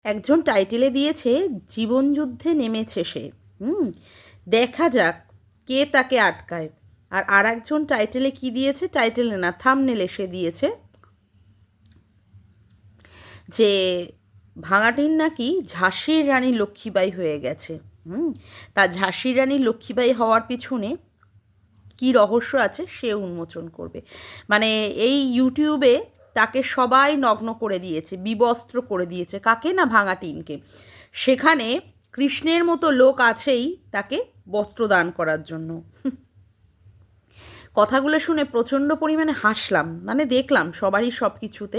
একজন টাইটেলে দিয়েছে জীবনযুদ্ধে নেমেছে সে। হুম, দেখা যাক কে তাকে আটকায়। আর একজন টাইটেলে কি দিয়েছে, টাইটেলে না থাম্বনেলে সে দিয়েছে যে ভাঙাটির নাকি ঝাঁসির রানী লক্ষ্মীবাই হয়ে গেছে। হুম, তা ঝাঁসির রানী লক্ষ্মীবাই হওয়ার পিছনে কি রহস্য আছে সে উন্মোচন করবে। মানে এই ইউটিউবে তাকে সবাই নগ্ন করে দিয়েছে, বিবস্ত্র করে দিয়েছে, কাকে না, ভাঙাটিনকে। সেখানে কৃষ্ণের মতো লোক আছেই তাকে বস্ত্র দান করার জন্য। কথাগুলো শুনে প্রচণ্ড পরিমাণে হাসলাম, মানে দেখলাম সবারই সব কিছুতে,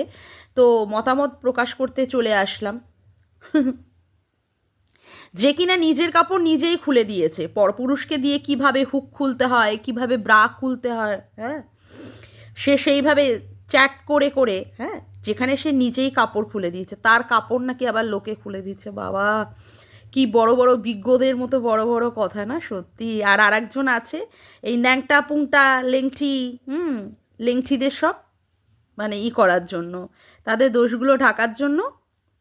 তো মতামত প্রকাশ করতে চলে আসলাম। যে কিনা নিজের কাপড় নিজেই খুলে দিয়েছে, পরপুরুষকে দিয়ে কিভাবে হুক খুলতে হয়, কিভাবে ব্রা খুলতে হয়, হ্যাঁ, সে সেইভাবে চ্যাট করে করে, হ্যাঁ, যেখানে সে নিজেই কাপড় খুলে দিয়েছে, তার কাপড় নাকি আবার লোকে খুলে দিচ্ছে। বাবা, কি বড় বড় বিজ্ঞদের মতো বড় বড় কথা না সত্যি। আর আরেকজন আছে এই ন্যাংটা পুংটা লেংঠি, লেংঠিদের সব মানে করার জন্য, তাদের দোষগুলো ঢাকার জন্য,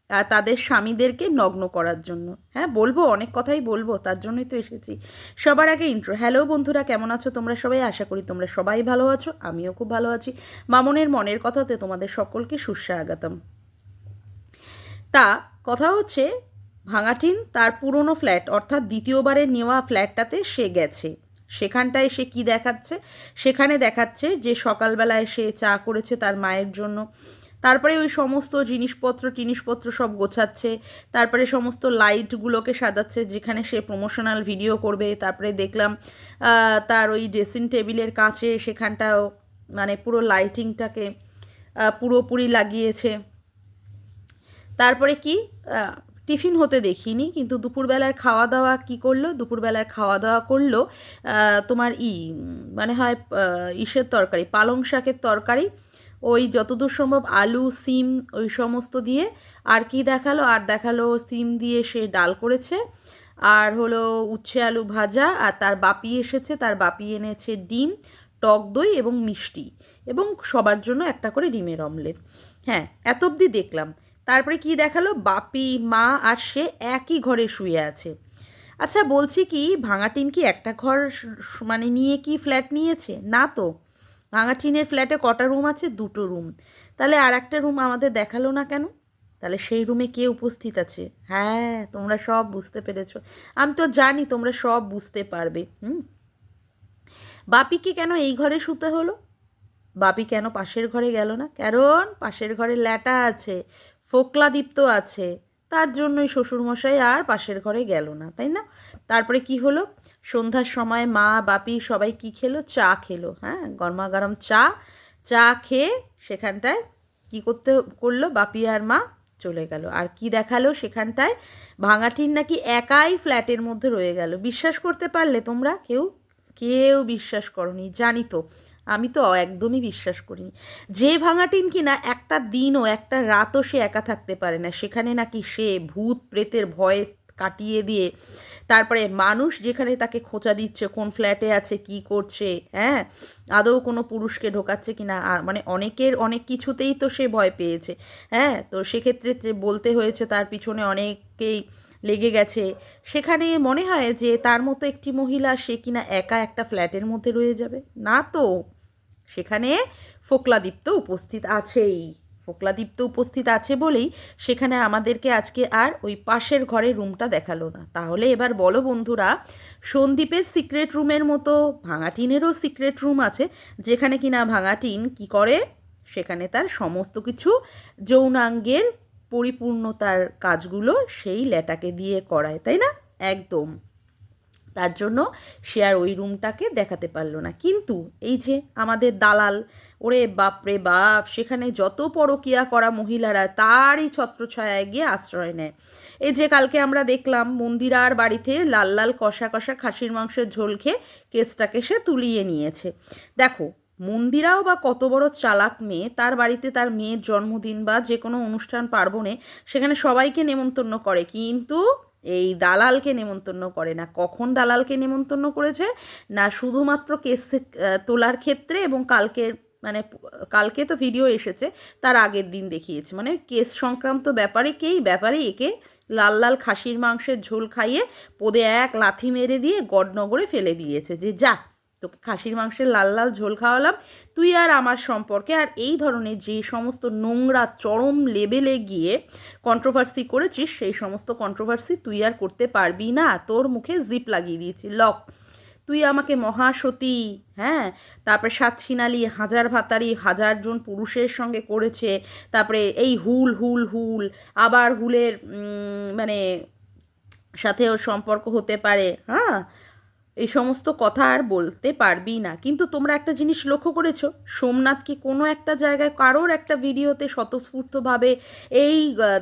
আর তাদের স্বামীদেরকে নগ্ন করার জন্য। হ্যাঁ, বলবো, অনেক কথাই বলবো, তার জন্যই তো এসেছি। সবার আগে ইন্ট্রো। হ্যালো বন্ধুরা, কেমন আছো তোমরা সবাই? আশা করি তোমরা সবাই ভালো আছো, আমিও খুব ভালো আছি। মামনের মনের কথাতে তোমাদের সকলকে সুস্বাগতম। তা কথা হচ্ছে, ভাঙাটিন তার পুরনো ফ্ল্যাট অর্থাৎ দ্বিতীয়বারের নেওয়া ফ্ল্যাটটাতে সে গেছে। সেখানটায় সে কি দেখাচ্ছে, সেখানে দেখাচ্ছে যে সকালবেলায় সে চা করেছে তার মায়ের জন্য, তারপরে ওই সমস্ত জিনিসপত্র সব গোছাচ্ছে, তারপরে সমস্ত লাইটগুলোকে সাজাচ্ছে যেখানে সে প্রমোশনাল ভিডিও করবে। তারপরে দেখলাম তার ওই ড্রেসিং টেবিলের কাছে সেখানটাও মানে পুরো লাইটিংটাকে পুরোপুরি লাগিয়েছে। তারপরে কি, টিফিন হতে দেখিনি, কিন্তু দুপুরবেলার খাওয়া দাওয়া কি করলো, দুপুরবেলার খাওয়া দাওয়া করলো তোমার মানে হয় ইসের তরকারি, পালং শাকের তরকারি, ওই যতদূর সম্ভব আলু সিম ওই সমস্ত দিয়ে। আর কি দেখালো, আর দেখালো সিম দিয়ে সে ডাল করেছে, আর হলো উচ্ছে আলু ভাজা, আর তার বাপি এসেছে, তার বাপি এনেছে ডিম, টক দই এবং মিষ্টি, এবং সবার জন্য একটা করে ডিমের অমলেট। হ্যাঁ, এত অবধি দেখলাম। তারপরে কি দেখালো, বাপি মা আর সে একই ঘরে শুয়ে আছে। আচ্ছা বলছি কি, ভাঙাটিন কি একটা ঘর মানে নিয়ে কি ফ্ল্যাট নিয়েছে? না তো, ভাঙাটিনের ফ্ল্যাটে কটা রুম আছে? দুটো রুম। তাহলে আর একটা রুম আমাদের দেখালো না কেন? তাহলে সেই রুমে কে উপস্থিত আছে? হ্যাঁ, তোমরা সব বুঝতে পেরেছো। আমি তো জানি তোমরা সব বুঝতে পারবে। বাপিকে কেন এই ঘরে শুতে হলো? বাপি কেন পাশের ঘরে গেল না? কারণ পাশের ঘরে ল্যাটা আছে, ফোকলাদীপ্ত আছে, তার জন্যই শ্বশুরমশাই আর পাশের ঘরে গেল না, তাই না? তারপরে কি হলো, সন্ধ্যার সময় মা বাপি সবাই কি খেলো? চা খেলো। হ্যাঁ, গরমা গরম চা। চা খেয়ে সেখানটায় কি করলো, বাপি আর মা চলে গেল। আর কি দেখালো সেখানটায়, ভাঙাটির নাকি একাই ফ্ল্যাটের মধ্যে রয়ে গেল। বিশ্বাস করতে পারলে তোমরা কেউ? কেউ বিশ্বাস করনি, জানি তো। আমি তো একদমই বিশ্বাস করিনি। যে ভাঙাটিন কিনা একটা দিনও একটা রাতও সে একা থাকতে পারে না, সেখানে নাকি সে ভূত প্রেতের ভয় কাটিয়ে দিয়ে, তারপরে মানুষ যেখানে তাকে খোঁচা দিচ্ছে কোন ফ্ল্যাটে আছে কি করছে, হ্যাঁ, আদৌ কোনো পুরুষকে ঢোকাচ্ছে কি না, মানে অনেকের অনেক কিছুতেই তো সে ভয় পেয়েছে। হ্যাঁ, তো সেক্ষেত্রে বলতে হয়েছে তার পিছনে অনেকেই লেগে গেছে। সেখানে মনে হয় যে তার মতো একটি মহিলা সে কিনা একা একটা ফ্ল্যাটের মধ্যে রয়ে যাবে? না তো, সেখানে ফোকলাদীপ্ত উপস্থিত আছেই। ফোকলাদীপ্ত উপস্থিত আছে বলেই সেখানে আমাদেরকে আজকে আর ওই পাশের ঘরে রুমটা দেখালো না। তাহলে এবার বলো বন্ধুরা, সন্দীপের সিক্রেট রুমের মতো ভাঙাটিনেরও সিক্রেট রুম আছে, যেখানে কিনা ভাঙাটিন কি করে, সেখানে তার সমস্ত কিছু যৌনাঙ্গের পরিপূর্ণতার কাজগুলো সেই ল্যাটাকে দিয়ে করায়, তাই না? একদম। তার জন্য সে আর ওই রুমটাকে দেখাতে পারলো না। কিন্তু এই যে আমাদের দালাল, ওরে বাপরে বাপ, সেখানে যত পরকীয়া করা মহিলারা তারই ছত্রছায়ায় গিয়ে আশ্রয় নেয়। এই যে কালকে আমরা দেখলাম মন্দিরার বাড়িতে লাল লাল কষা কষা খাসির মাংসের ঝোল খেয়ে কেসটাকে সে তুলিয়ে নিয়েছে। দেখো, মন্দিরাও বা কত বড় চালাক মেয়ে, তার বাড়িতে তার মেয়ের জন্মদিন বা যে কোনো অনুষ্ঠান পার্বণে সেখানে সবাইকে নেমন্তন্ন করে, কিন্তু এই দালালকে নেমন্তন্ন করে না। কখন দালালকে নেমন্তন্ন করেছে? না শুধুমাত্র কেস তোলার ক্ষেত্রে এবং কালকের মানে কালকে তো ভিডিও এসেছে, তার আগের দিন দেখিয়েছে, মানে কেস সংক্রান্ত ব্যাপারে একে লাল লাল খাসির মাংসের ঝোল খাইয়ে পোদে এক লাথি মেরে দিয়ে গডনগরে ফেলে দিয়েছে যে যা, তোকে খাসির মাংসের লাল লাল ঝোল খাওয়ালাম, তুই আর আমার সম্পর্কে আর এই ধরনের যে সমস্ত নোংরা চরম লেভেলে গিয়ে কন্ট্রোভার্সি করেছিস, সেই সমস্ত কন্ট্রোভার্সি তুই আর করতে পারবি না, তোর মুখে জিপ লাগিয়ে দিয়েছি লক। তুই আমাকে মহাসতী, হ্যাঁ, তারপরে সাতসিনালি হাজার ভাতারি 1000 জন পুরুষের সঙ্গে করেছে, তারপরে এই হুল হুল হুল, আবার হুলের মানে সাথে ওর সম্পর্ক হতে পারে, হ্যাঁ, এই সমস্ত কথা আর বলতে পারবি না। কিন্তু তোমরা একটা জিনিস লক্ষ্য করেছো, সোমনাথ কি কোনো একটা জায়গায় কারোর একটা ভিডিওতে স্বতঃস্ফূর্তভাবে এই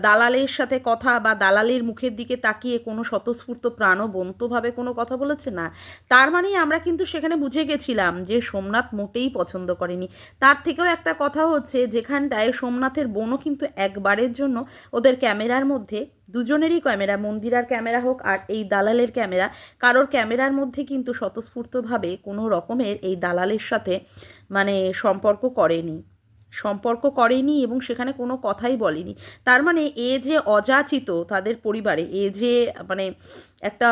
দালালের সাথে কথা বা দালালের মুখের দিকে তাকিয়ে কোনো স্বতঃস্ফূর্ত প্রাণবন্তভাবে কোনো কথা বলেছে না? তার মানে আমরা কিন্তু সেখানে বুঝে গেছিলাম যে সোমনাথ মোটেই পছন্দ করেনি। তার থেকেও একটা কথা হচ্ছে, যেখানটায় সোমনাথের বোনও কিন্তু একবারের জন্য ওদের ক্যামেরার মধ্যে, দুজনেরই ক্যামেরা, মন্দিরার ক্যামেরা হোক আর এই দালালের ক্যামেরা, কারোর ক্যামেরার মধ্যে কিন্তু স্বতঃস্ফূর্তভাবে কোনো রকমের এই দালালের সাথে মানে সম্পর্ক করেনি এবং সেখানে কোনো কথাই বলেনি। তার মানে এ যে অযাচিত তাদের পরিবারে, এ যে মানে একটা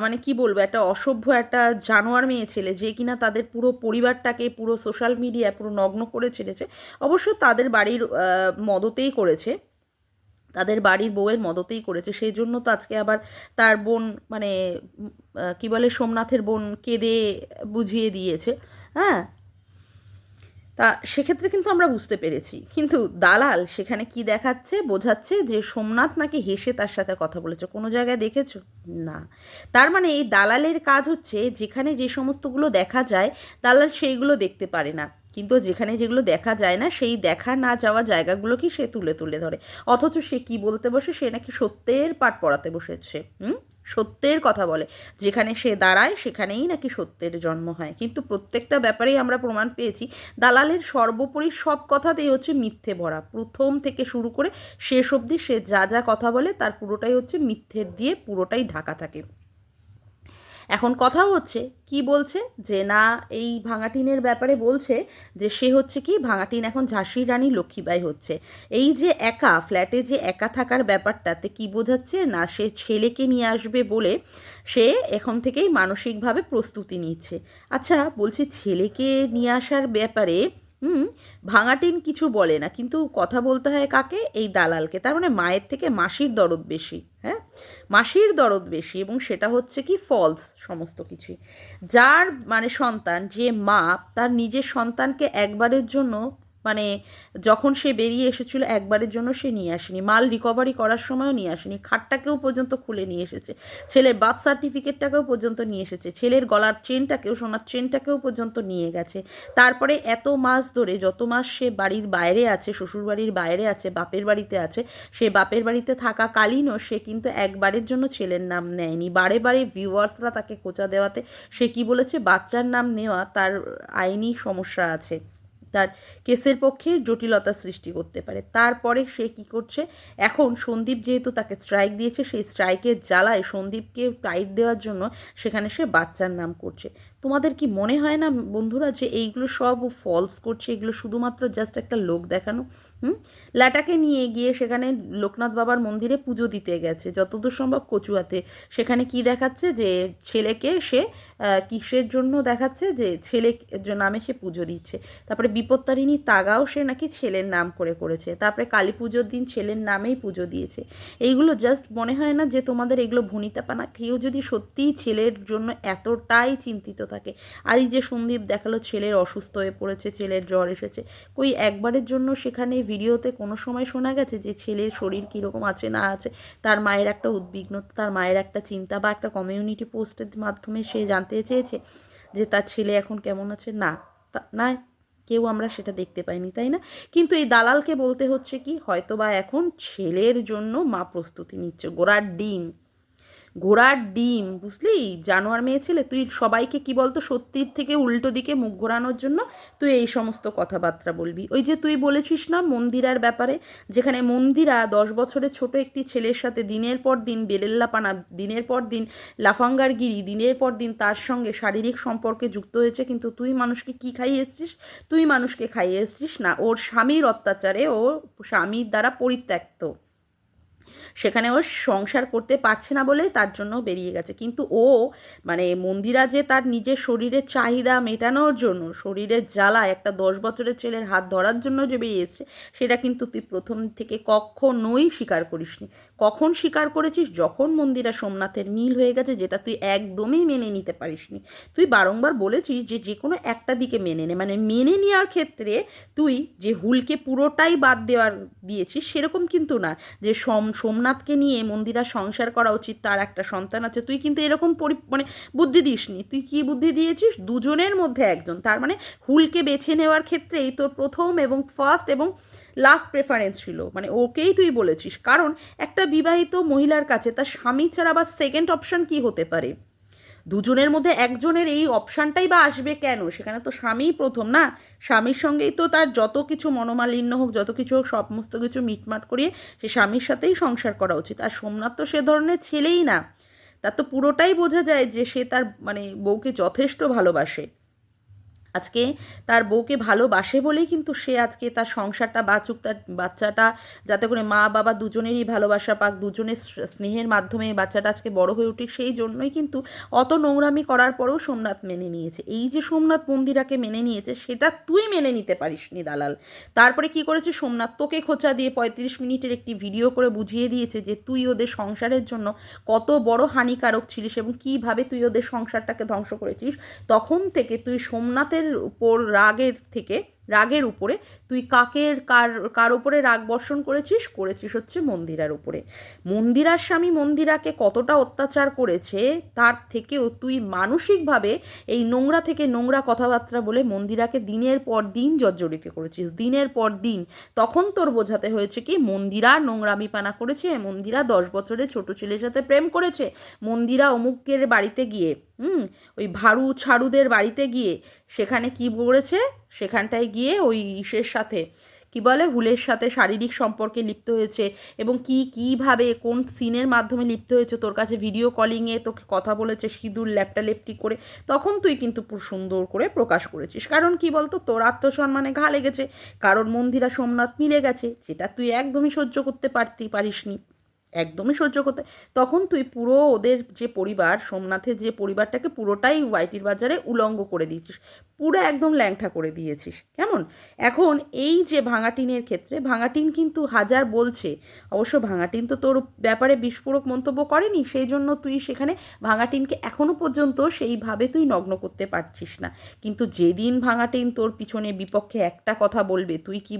মানে কি বলবো, একটা অসভ্য একটা জানোয়ার মেয়ে ছেলে, যে কিনা তাদের পুরো পরিবারটাকে পুরো সোশ্যাল মিডিয়া পুরো নগ্ন করে ছেড়েছে, অবশ্য তাদের বাড়ির মদতেই করেছে, তাদের বাড়ির বউয়ের মদতেই করেছে। সেই জন্য তো আজকে আবার তার বোন মানে কি বলে, সোমনাথের বোন কেঁদে বুঝিয়ে দিয়েছে, হ্যাঁ। তা সেক্ষেত্রে কিন্তু আমরা বুঝতে পেরেছি, কিন্তু দালাল সেখানে কি দেখাচ্ছে, বোঝাচ্ছে যে সোমনাথ নাকি হেসে তার সাথে কথা বলেছে। কোনো জায়গায় দেখেছো? না। তার মানে এই দালালের কাজ হচ্ছে, যেখানে যে সমস্তগুলো দেখা যায় দালাল সেইগুলো দেখতে পারে না, কিন্তু যেখানে যেগুলো দেখা যায় না সেই দেখা না যাওয়া জায়গাগুলোকে সে তুলে তুলে ধরে। অথচ সে কি বলতে বসে, সে নাকি সত্যের পাঠ পড়াতে বসেছে, সত্যের কথা বলে, যেখানে সে দাঁড়ায় সেখানেই নাকি সত্যের জন্ম হয়। কিন্তু প্রত্যেকটা ব্যাপারেই আমরা প্রমাণ পেয়েছি দালালের সর্বোপরি সব কথাতেই হচ্ছে মিথ্যে ভরা, প্রথম থেকে শুরু করে শেষ অবধি সে যা যা কথা বলে তার পুরোটাই হচ্ছে মিথ্যের দিয়ে পুরোটাই ঢাকা থাকে। এখন কথা হচ্ছে কি বলছে, যে না এই ভাঙাটিনের ব্যাপারে বলছে যে সে হচ্ছে কি, ভাঙাটিন এখন ঝাঁসির রানী লক্ষ্মীবাই হচ্ছে। এই যে একা ফ্ল্যাটে যে একা থাকার ব্যাপারটাতে কি বোঝাচ্ছে না, সে ছেলেকে নিয়ে আসবে বলে সে এখন থেকেই মানসিকভাবে প্রস্তুতি নিচ্ছে। আচ্ছা বলছি, ছেলেকে নিয়ে আসার ব্যাপারে ভাঙাটিন কিছু বলে না, কিন্তু কথা বলতে হয় কাকে, এই দালালকে। তার মানে মায়ের থেকে মাসির দরদ বেশি, হ্যাঁ, মাসির দরদ বেশি, এবং সেটা হচ্ছে কি ফলস সমস্ত কিছুই। যার মানে সন্তান, যে মা তার নিজের সন্তানকে একবারের জন্য মানে যখন সে বেরিয়ে এসেছিল একবারের জন্য সে নিয়ে আসেনি, মাল রিকভারি করার সময়ও নিয়ে আসেনি, খাটটাকেও পর্যন্ত খুলে নিয়ে এসেছে, ছেলের বার্থ সার্টিফিকেটটাকেও পর্যন্ত নিয়ে এসেছে, ছেলের গলার চেনটাকেও, সোনার চেনটাকেও পর্যন্ত নিয়ে গেছে। তারপরে এত মাস ধরে, যত মাস সে বাড়ির বাইরে আছে, শ্বশুরবাড়ির বাইরে আছে, বাপের বাড়িতে আছে, সে বাপের বাড়িতে থাকাকালীনও সে কিন্তু একবারের জন্য ছেলের নাম নেয়নি। বারে বারে ভিউয়ার্সরা তাকে খোঁচা দেওয়াতে সে কি বলেছে, বাচ্চার নাম নেওয়া তার আইনি সমস্যা আছে, তার কেসের পক্ষে জটিলতা সৃষ্টি করতে পারে। তারপরে সে কি করছে, এখন সন্দীপ যেহেতু তাকে স্ট্রাইক দিয়েছে, সেই স্ট্রাইকের জ্বালায় সন্দীপকে টাইট দেওয়ার জন্য সেখানে সে বাচ্চার নাম করছে। তোমাদের কি মনে হয় না বন্ধুরা যে এইগুলো সব ফলস করছে, এগুলো শুধুমাত্র জাস্ট একটা লোক দেখানো? ল্যাটাকে নিয়ে গিয়ে সেখানে লোকনাথ বাবার মন্দিরে পুজো দিতে গেছে, যতদূর সম্ভব কচুয়াতে, সেখানে কি দেখাচ্ছে যে ছেলেকে সে কিসের জন্য দেখাচ্ছে, যে ছেলে নামে সে পুজো দিচ্ছে। তারপরে বিপত্তারিণী তাগাও সে নাকি ছেলের নাম করে করেছে, তারপরে কালী পুজোর দিন ছেলের নামেই পুজো দিয়েছে। এইগুলো জাস্ট মনে হয় না যে তোমাদের এগুলো ভনিতাপানা? কেউ যদি সত্যিই ছেলের জন্য এতটাই চিন্তিত থাকে, আর এই যে সন্দীপ দেখালো ছেলের অসুস্থ হয়ে পড়েছে, ছেলের জ্বর এসেছে, কই একবারের জন্য সেখানে ভিডিওতে কোনো সময় শোনা গেছে যে ছেলের শরীর কীরকম আছে না আছে, তার মায়ের একটা উদ্বিগ্নতা, তার মায়ের একটা চিন্তা, বা একটা কমিউনিটি পোস্টের মাধ্যমে সে জানতে চেয়েছে যে তার ছেলে এখন কেমন আছে? না, না, কেউ আমরা সেটা দেখতে পাইনি, তাই না? কিন্তু এই দালালকে বলতে হচ্ছে কি, হয়তো বা এখন ছেলের জন্য মা প্রস্তুতি নিচ্ছে, ঘোড়ার ডিম, বুঝলি জানোয়ার মেয়ে ছেলে, তুই সবাইকে কি বলতো সত্যির থেকে উল্টো দিকে মুখ ঘোরানোর জন্য তুই এই সমস্ত কথাবার্তা বলবি। ওই যে তুই বলেছিস না মন্দিরার ব্যাপারে, যেখানে মন্দিরা 10 বছরের ছোট একটি ছেলের সাথে দিনের পর দিন বেলেল্লাপানা, দিনের পর দিন লাফাঙ্গারগিরি, দিনের পর দিন তার সঙ্গে শারীরিক সম্পর্কে যুক্ত হয়েছে, কিন্তু তুই মানুষকে কি খাইয়ে এসছিস? তুই মানুষকে খাইয়ে এসছিস না ওর স্বামীর অত্যাচারে, ও স্বামীর দ্বারা পরিত্যক্ত, সেখানে ও সংসার করতে পারছে না বলেই তার জন্য বেরিয়ে গেছে। কিন্তু ও মানে মন্দিরা যে তার নিজের শরীরের চাহিদা মেটানোর জন্য, শরীরের জ্বালায় একটা 10 বছরের ছেলের হাত ধরার জন্য যে বেরিয়েছে, সেটা কিন্তু তুই প্রথম থেকে কখনোই স্বীকার করিসনি। কখন স্বীকার করেছিস? যখন মন্দিরা সোমনাথের মিল হয়ে গেছে, যেটা তুই একদমই মেনে নিতে পারিসনি। তুই বারংবার বলেছিস যে যে কোনো একটা দিকে মেনে নে, মানে মেনে নেওয়ার ক্ষেত্রে তুই যে হুলকে পুরোটাই বাদ দিয়েছিস সেরকম কিন্তু না, যে সোমনাথকে নিয়ে মন্দিরা সংসার করা উচিত, তার একটা সন্তান আছে, তুই কিন্তু এরকম মানে বুদ্ধি দিসনি। তুই কি বুদ্ধি দিয়েছিস? দুজনের মধ্যে একজন, তার মানে হুলকে বেছে নেওয়ার ক্ষেত্রেই তোর প্রথম এবং ফার্স্ট এবং লাস্ট প্রেফারেন্স ছিল, মানে ওকেই তুই বলেছিস। কারণ একটা বিবাহিত মহিলার কাছে তার স্বামী ছাড়া আবার সেকেন্ড অপশন কি হতে পারে? দুজনের মধ্যে একজনের এই অপশানটাই বা আসবে কেন? সেখানে তো স্বামীই প্রথম না। স্বামীর সঙ্গেই তো তার যত কিছু মনোমালিন্য হোক, যত কিছু হোক, সমস্ত কিছু মিটমাট করিয়ে সে স্বামীর সাথেই সংসার করা উচিত। আর সোমনাথ তো সে ধরনের ছেলেই না। তার তো পুরোটাই বোঝা যায় যে সে তার মানে বউকে যথেষ্ট ভালোবাসে। আজকে তার বউকে ভালোবাসে বলেই কিন্তু সে আজকে তার সংসারটা বাঁচুক, তার বাচ্চাটা যাতে করে মা বাবা দুজনেরই ভালোবাসা পাক, দুজনের স্নেহের মাধ্যমে বাচ্চাটা আজকে বড় হয়ে উঠে, সেই জন্যই কিন্তু অত নোংরামি করার পরেও সোমনাথ মেনে নিয়েছে। এই যে সোমনাথ মন্দিরাকে মেনে নিয়েছে, সেটা তুই মেনে নিতে পারিসনি দালাল। তারপরে কি করেছে সোমনাথ? তোকে খোঁচা দিয়ে 35 মিনিটের একটি ভিডিও করে বুঝিয়ে দিয়েছে যে তুই ওদের সংসারের জন্য কত বড় হানিকারক ছিলিস এবং কীভাবে তুই ওদের সংসারটাকে ধ্বংস করেছিস। তখন থেকে তুই সোমনাথের উপর রাগের উপরে তুই কার উপরে রাগ বর্ষণ করেছিস হচ্ছে মন্দিরার উপরে। মন্দিরার স্বামী মন্দিরাকে কতটা অত্যাচার করেছে, তার থেকেও তুই মানসিকভাবে এই নোংরা থেকে নোংরা কথাবার্তা বলে মন্দিরাকে দিনের পর দিন জর্জরিত করেছিস, দিনের পর দিন। তখন তোর বোঝাতে হয়েছে কি মন্দিরা নোংরামিপানা করেছে, মন্দিরা 10 বছরের ছোট ছেলের সাথে প্রেম করেছে, মন্দিরা অমুকের বাড়িতে গিয়ে ওই ভাড়ু ছাড়ুদের বাড়িতে গিয়ে সেখানে কি করেছে, সেখানটায় গিয়ে ওই ইসের সাথে কি বলে হুলের সাথে শারীরিক সম্পর্কে লিপ্ত হয়েছে, এবং কীভাবে কোন সিনের মাধ্যমে লিপ্ত হয়েছে, তোর কাছে ভিডিও কলিংয়ে তোকে কথা বলেছে সিঁদুর লেপটালেপটি করে, তখন তুই কিন্তু পুরো সুন্দর করে প্রকাশ করেছিস। কারণ কি বলতো, তোর আত্মসম্মানে ঘা লেগেছে, কারণ মন্দিরা সোমনাথ মিলে গেছে, যেটা তুই একদমই সহ্য করতে পারিসনি, একদমই সহ্য করতে। তখন তুই পুরো ওদের যে পরিবার, সোমনাথের যে পরিবারটাকে পুরোটাই ওয়াইটির বাজারে উলঙ্গ করে দিয়েছিস, পুরো একদম ল্যাংঠা করে দিয়েছিস। কেমন? এখন এই যে ভাঙাটিনের ক্ষেত্রে, ভাঙাটিন কিন্তু হাজার বলছে, অবশ্য ভাঙাটিন তো তোর ব্যাপারে বিস্ফোরক মন্তব্য করেনি, সেই জন্য তুই সেখানে ভাঙাটিনকে এখনও পর্যন্ত সেইভাবে তুই নগ্ন করতে পারছিস না। কিন্তু যেদিন ভাঙাটিন তোর পিছনে বিপক্ষে একটা কথা বলবে, তুই কি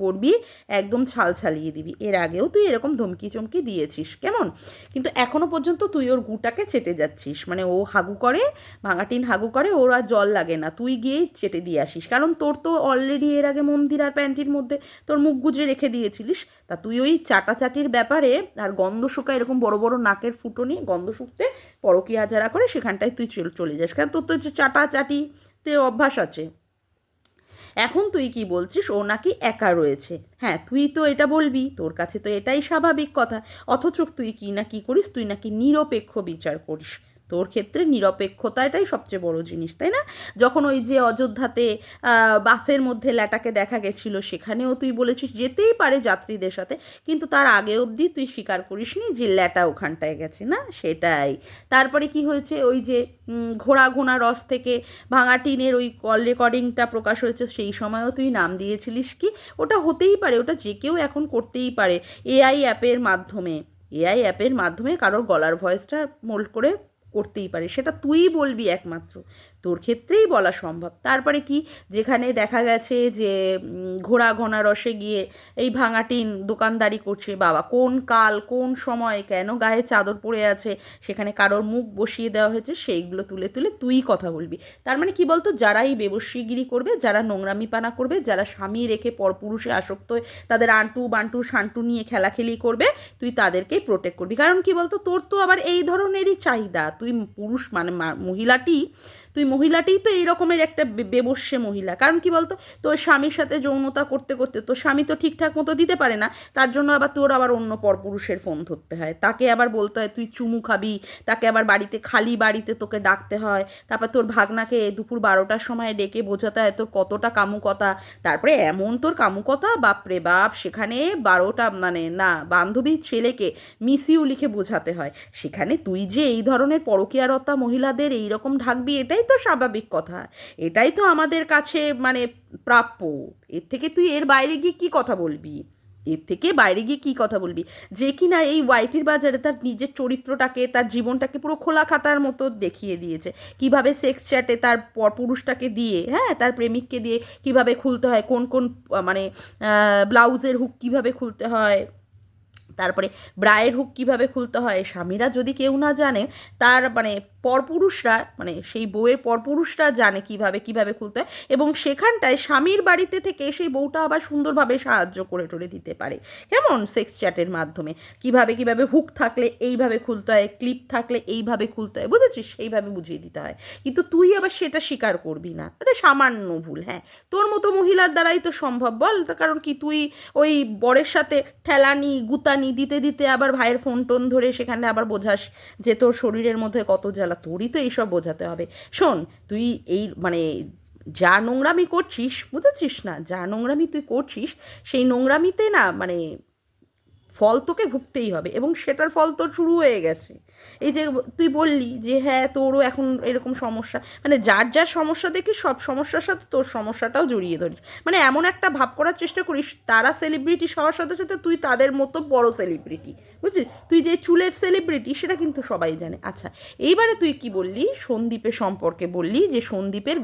বলবি, একদম ছাল ছালিয়ে দিবি। এর আগেও তুই এরকম ধমকি চমকি দিয়েছিস, কেমন? কিন্তু এখনো পর্যন্ত তুই ওর গুটাকে চেটে যাচ্ছিস, মানে ও হাগু করে, ভাঙাটিন হাগু করে, ওর আর জল লাগে না, তুই গিয়েই চেটে দিয়ে আসিস। কারণ তোর তো অলরেডি এর আগে মন্দির আর প্যান্টির মধ্যে তোর মুখ গুজে রেখে দিয়েছিলিস, তা তুই ওই চাটাচাটির ব্যাপারে আর গন্ধ শুকা, এরকম বড় বড় নাকের ফুটো নিয়ে গন্ধ শুকতে পরকীয়া যারা করে সেখানটায় তুই চলে যাস, কারণ তোর তো চাটাচাটিতে অভ্যাস আছে। এখন তুই কি বলছিস ও নাকি একা রয়েছে? হ্যাঁ, তুই তো এটা বলবি, তোর কাছে তো এটাই স্বাভাবিক কথা। অথচ তুই কি না কি করিস, তুই নাকি নিরপেক্ষ বিচার করিস। তোর ক্ষেত্রে নিরপেক্ষতাটাই সবচেয়ে বড় জিনিস, তাই না? যখন ওই যে অযোধ্যাতে বাসের মধ্যে ল্যাটাকে দেখা গেছিলো, সেখানেও তুই বলেছিস যেতেই পারে যাত্রীদের সাথে, কিন্তু তার আগে অবধি তুই স্বীকার করিসনি যে ল্যাটা ওখানটায় গেছে, না? সেটাই। তারপরে কি হয়েছে, ওই যে ঘোড়া রস থেকে ভাঙাটিনের ওই কল রেকর্ডিংটা প্রকাশ হয়েছে, সেই সময়ও তুই নাম দিয়েছিলিস কি ওটা হতেই পারে, ওটা যে কেউ এখন করতেই পারে এআই অ্যাপের মাধ্যমে কারোর গলার ভয়েসটা মোল্ড করে করতেই পারে, সেটা তুই বলবি একমাত্র, তোর ক্ষেত্রেই বলা সম্ভব। তারপরে কি, যেখানে দেখা গেছে যে ঘোড়া ঘনা রসে গিয়ে এই ভাঙাটিন দোকানদারি করছে, বাবা কোন কাল কোন সময় কেন গায়ে চাদর পরে আছে, সেখানে কারোর মুখ বসিয়ে দেওয়া হয়েছে, সেইগুলো তুলে তুলে তুই কথা বলবি। তার মানে কি বলতো, যারা এই বেবস্যিগিরি করবে, যারা নোংরামিপানা করবে, যারা স্বামী রেখে পরপুরুষে আসক্ত হয়ে তাদের আন্টু বান্টু শান্টু নিয়ে খেলাখেলি করবে, তুই তাদেরকেই প্রোটেক্ট করবি। কারণ কি বলতো, তোর তো আবার এই ধরনেরই চাহিদা, তুই পুরুষ মানে মহিলাটিই তো এই রকমের একটা বেবশ্যে মহিলা। কারণ কি বলতো, তোর স্বামীর সাথে যৌনতা করতে করতে তোর স্বামী তো ঠিকঠাক মতো দিতে পারে না, তার জন্য আবার তোর আবার অন্য পরপুরুষের ফোন ধরতে হয়, তাকে আবার বলতে হয় তুই চুমু খাবি, তাকে আবার বাড়িতে খালি বাড়িতে তোকে ডাকতে হয়, তারপর তোর ভাগনাকে দুপুর 12টার সময় ডেকে বোঝাতে হয় তোর কতটা কামুকতা। তারপরে এমন তোর কামুকতা, বাপরে বাপ, সেখানে 12টা মানে না বান্ধবীর ছেলেকে মিস ইউ লিখে বোঝাতে হয়, সেখানে তুই যে এই ধরনের পরকীয়ারতা মহিলাদের এইরকম ঢাকবি, এটাই তো স্বাভাবিক কথা, এটাই তো আমাদের কাছে মানে প্রাপ্য। এর থেকে তুই এর বাইরে গিয়ে কী কথা বলবি, এর থেকে বাইরে গিয়ে কী কথা বলবি, যে কিনা এই ওয়াইটির বাজারে তার নিজের চরিত্রটাকে, তার জীবনটাকে পুরো খোলা খাতার মতো দেখিয়ে দিয়েছে, কিভাবে সেক্স চ্যাটে তার পরপুরুষটাকে দিয়ে, হ্যাঁ, তার প্রেমিককে দিয়ে কিভাবে খুলতে হয়, কোন কোন মানে ব্লাউজের হুক কিভাবে খুলতে হয়, তারপরে ব্রায়ের হুক কীভাবে খুলতে হয়, স্বামীরা যদি কেউ না জানে, তার মানে পরপুরুষরা মানে সেই বউয়ের পরপুরুষরা জানে কিভাবে কিভাবে খুলতে হয়, এবং সেখানটায় স্বামীর বাড়িতে থেকে সেই বউটা আবার সুন্দরভাবে সাহায্য করে টরে দিতে পারে, কেমন সেক্স চ্যাটের মাধ্যমে কিভাবে কিভাবে হুক থাকলে এইভাবে খুলতে হয়, ক্লিপ থাকলে এইভাবে খুলতে হয়, বুঝেছিস, সেইভাবে বুঝিয়ে দিতে হয়। কিন্তু তুই আবার সেটা স্বীকার করবি না, এটা সামান্য ভুল। হ্যাঁ, তোর মতো মহিলার দ্বারাই তো সম্ভব, বল। তার কারণ কি, তুই ওই বরের সাথে ঠেলানি গুতানি দিতে দিতে আবার ভাইয়ের ফোন টোন ধরে সেখানে আবার বোঝাস যে তোর শরীরের মধ্যে কত জ্বালা, তোরই তো এইসব বোঝাতে হবে। শোন, তুই এই মানে যা নোংরামি করছিস, বুঝেছিস না, যা নোংরামি তুই করছিস, সেই নোংরামিতে না মানে ফল তোকে ভুগতেই হবে, এবং সেটার ফল তোর শুরু হয়ে গেছে। এই যে তুই বললি যে হ্যাঁ তোরও এখন এরকম সমস্যা, মানে যার যার সমস্যা দেখি সব সমস্যার সাথে তোর সমস্যাটাও জড়িয়ে ধরিস, মানে এমন একটা ভাব করার চেষ্টা করিস তারা সেলিব্রিটি হওয়ার সাথে সাথে তুই তাদের মতো বড় সেলিব্রিটি, বুঝলি, তুই যে চুলের সেলিব্রিটি সেটা কিন্তু সবাই জানে। আচ্ছা, এইবারে তুই কি বললি সন্দীপের সম্পর্কে, বললি যে সন্দীপের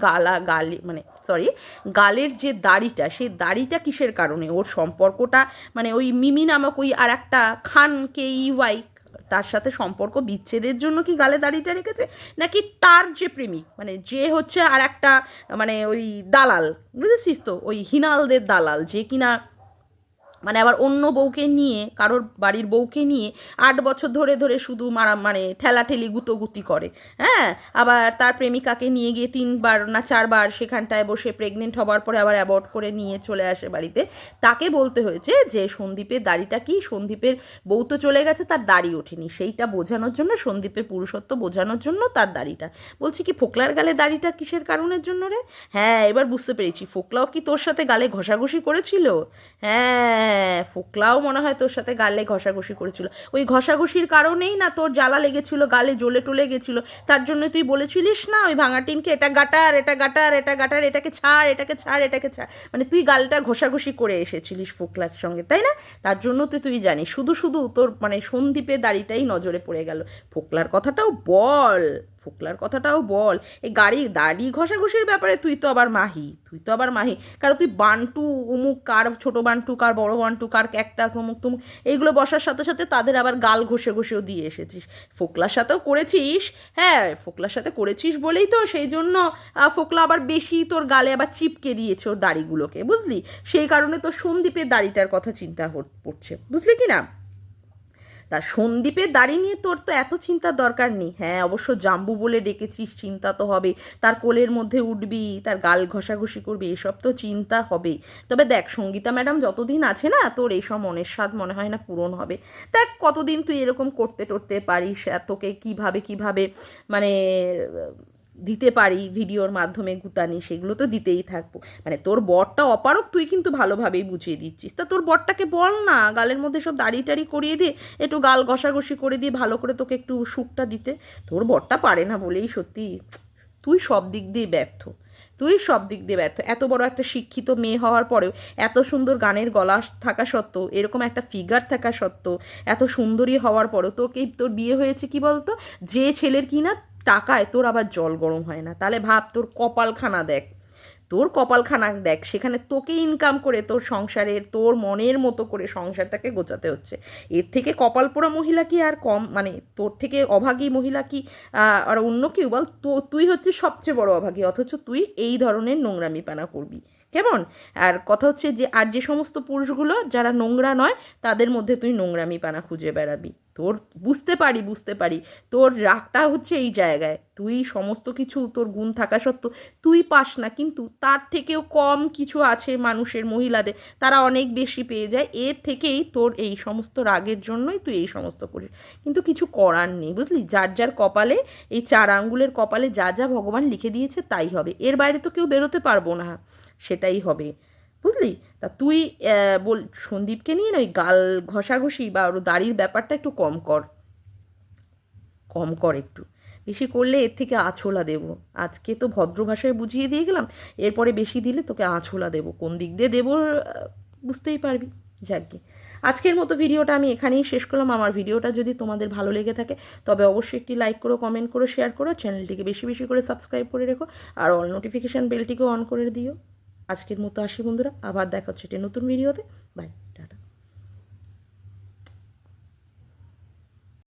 গালে মানে সরি গালের যে দাড়িটা, সেই দাড়িটা কিসের কারণে, ওর সম্পর্কটা মানে ওই মিমি নামক ওই আর একটা খান KEY তার সাথে সম্পর্ক বিচ্ছেদের জন্য কি গালে দাড়িটা রেখেছে, নাকি তার যে প্রেমিক মানে যে হচ্ছে আর একটা মানে ওই দালাল, বুঝেছিস তো, ওই হিনালদের দালাল, যে কিনা মানে আবার অন্য বউকে নিয়ে, কারোর বাড়ির বউকে নিয়ে 8 বছর ধরে ধরে শুধু মানে ঠেলাঠেলি গুতোগুতি করে, হ্যাঁ, আবার তার প্রেমিকাকে নিয়ে গিয়ে 3বার না 4বার সেখানটায় বসে প্রেগনেন্ট হবার পরে আবার অ্যাবর্ট করে নিয়ে চলে আসে বাড়িতে। তাকে বলতে হয়েছে যে সন্দীপের দাড়িটা কি, সন্দীপের বউ তো চলে গেছে, তার দাড়ি ওঠেনি, সেইটা বোঝানোর জন্য, সন্দীপের পুরুষত্ব বোঝানোর জন্য তার দাড়িটা। বলছি কি, ফোকলার গালে দাড়িটা কিসের কারণের জন্য রে? হ্যাঁ, এবার বুঝতে পেরেছি, ফোকলাও কি তোর সাথে গালে ঘষাঘষি করেছিল? হ্যাঁ, ফোকলাও মনে হয় তোর সাথে গালে ঘষাঘষি করেছিল, ওই ঘষাঘষির কারণেই না তোর জ্বালা লেগেছিল, গালে জ্বলে টলে গেছিলো, তার জন্য তুই বলেছিলিস না ওই ভাঙাটিনকে, এটা গাটার, এটা গাটার, এটা গাটার, এটাকে ছাড়, এটাকে ছাড়, এটাকে ছাড়, মানে তুই গালটা ঘষাঘষি করে এসেছিলিস ফোকলার সঙ্গে, তাই না? তার জন্য তো তুই জানিস, শুধু শুধু তোর মানে সন্দীপের দাড়িটাই নজরে পড়ে গেল। ফোকলার কথাটাও বল, ফোকলার কথাটাও বল। এই দাড়ি ঘষাঘষির ব্যাপারে তুই তো আবার মাহি, কারণ তুই বান্টু অমুক, কার ছোট বান্টু, কার বড় বান্টু, কার ক্যাকটাস অমুক তমুক, এইগুলো বসার সাথে সাথে তাদের আবার গাল ঘষে ঘষেও দিয়ে এসেছিস। ফোকলার সাথেও করেছিস, হ্যাঁ, ফোকলার সাথে করেছিস বলেই তো সেই জন্য ফোকলা আবার বেশি তোর গালে আবার চিপকে দিয়েছে ওর দাড়িগুলোকে, বুঝলি, সেই কারণে তোর সন্দীপের দাড়িটার কথা চিন্তা পড়ছে, বুঝলি কি না? তা সন্দীপের দাড়ি নিয়ে তোর তো এত চিন্তার দরকার নেই। হ্যাঁ, অবশ্য জাম্বু বলে ডেকেছিস, চিন্তা তো হবে, তার কোলের মধ্যে উঠবি, তার গাল ঘষাঘষি করবি, এসব তো চিন্তা হবে। তবে দেখ, সঙ্গীতা ম্যাডাম যতদিন আছে না, তোর এইসব মনের স্বাদ মনে হয় না পূরণ হবে। দেখ কতদিন তুই এরকম করতে টরতে পারিস, তোকে কিভাবে কিভাবে মানে দিতে পারি ভিডিওর মাধ্যমে গুতানি, সেগুলো তো দিতেই থাকবো। মানে তোর বরটা অপারক, তুই কিন্তু ভালোভাবেই বুঝিয়ে দিচ্ছিস, তা তোর বরটাকে বল না গালের মধ্যে সব দাড়ি টাড়ি করিয়ে দিয়ে, একটু গাল ঘষাঘষি করে দিয়ে ভালো করে তোকে একটু সুখটা দিতে। তোর বরটা পারে না বলেই সত্যি তুই সব দিক দিয়ে ব্যর্থ। তুই সব দিক দিয়ে ব্যর্থ। এত বড় একটা শিক্ষিত মেয়ে হওয়ার পরেও, এত সুন্দর গানের গলা থাকা সত্ত্বেও, এরকম একটা ফিগার থাকা সত্ত্বেও, এত সুন্দরী হওয়ার পরেও তোর বিয়ে হয়েছে কি বলতো, যে ছেলের কিনা টাকায় তোর আবার জল গরম হয় না। তাহলে ভাব, তোর কপালখানা দেখ, তোর কপালখানা দেখ, সেখানে তোকে ইনকাম করে তোর সংসারের, তোর মনের মতো করে সংসারটাকে গোছাতে হচ্ছে। এর থেকে কপাল পোড়া মহিলা কি আর কম, মানে তোর থেকে অভাগী মহিলা কি আর অন্য কেউ বল? তো তুই হচ্ছিস সবচেয়ে বড় অভাগী, অথচ তুই এই ধরনের নোংরামি পানা করবি কেমন? আর কথা হচ্ছে যে, আর যে সমস্ত পুরুষগুলো যারা নোংরা নয়, তাদের মধ্যে তুই নোংরামি পানা খুঁজে বেড়াবি। তোর বুঝতে পারি তোর রাগটা হচ্ছে এই জায়গায়, তুই সমস্ত কিছু তোর গুণ থাকা সত্ত্বেও তুই পাস না, কিন্তু তার থেকেও কম কিছু আছে মানুষের, মহিলাদের, তারা অনেক বেশি পেয়ে যায়। এর থেকেই তোর এই সমস্ত রাগের জন্যই তুই এই সমস্ত করিস। কিন্তু কিছু করার নেই, বুঝলি? যার যার কপালে, এই 4 আঙ্গুলের কপালে যা যা ভগবান লিখে দিয়েছে তাই হবে, এর বাইরে তো কেউ বেরোতে পারবো না, সেটাই হবে, বুঝলি? তা তুই সন্দীপকে নিয়ে না ওই গাল ঘষাঘষি বা ওর দাড়ির ব্যাপারটা একটু কম কর, কম কর একটু। বেশি করলে এর থেকে আঁচোলা দেবো। আজকে তো ভদ্র ভাষায় বুঝিয়ে দিয়ে গেলাম, এরপরে বেশি দিলে তোকে আঁচোলা দেবো। কোন দিক দিয়ে দেবো বুঝতেই পারবি। যাকগে, আজকের মতো ভিডিওটা আমি এখানেই শেষ করলাম। আমার ভিডিওটা যদি তোমাদের ভালো লেগে থাকে, তবে অবশ্যই একটি লাইক করো, কমেন্ট করো, শেয়ার করো, চ্যানেলটিকে বেশি বেশি করে সাবস্ক্রাইব করে রেখো, আর অল নোটিফিকেশান বেলটিকেও অন করে দিও। আজকের মতো আসি বন্ধুরা, আবার দেখা হচ্ছে একটি নতুন ভিডিওতে। বাই।